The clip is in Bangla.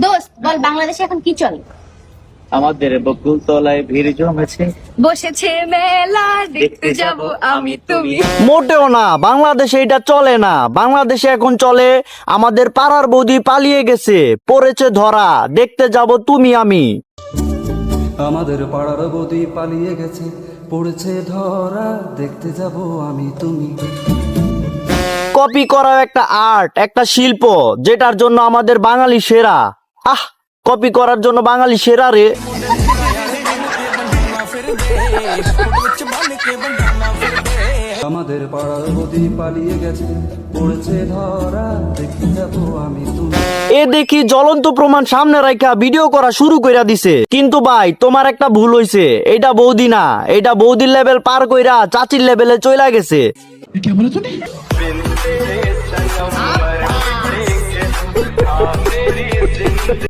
দোস্ত বল, বাংলাদেশে এখন কি চলে? আমাদের বকুল তলায় ভিড় জমেছে, বসেছে মেলা, দেখতে যাব আমি তুমি। মোটেও না, বাংলাদেশে এটা চলে না। বাংলাদেশে এখন চলে আমাদের পাড়ার বৌদি পালিয়ে গেছে, পড়েছে ধরা, দেখতে যাব তুমি আমি। আমাদের পাড়ার বৌদি পালিয়ে গেছে, পড়েছে ধরা, দেখতে যাব আমি তুমি। কপি করা একটা আর্ট, একটা শিল্প, যেটার জন্য আমাদের বাঙালি সেরা। কপি করার জন্য বাঙালি সেরা রে। আমাদের পাড়ার বৌদি পালিয়ে গেছে, পড়েছে ধরা, দেখতে যাব আমি তুমি। এ দেখি জ্বলন্ত প্রমাণ সামনে রাখা ভিডিও করা শুরু কইরা দিছে। কিন্তু ভাই তোমার একটা ভুল হইছে, এটা বৌদি না, এটা বৌদির লেভেল পার কইরা চাচির লেভেলে চইলা গেছে। क्या बोला तूने?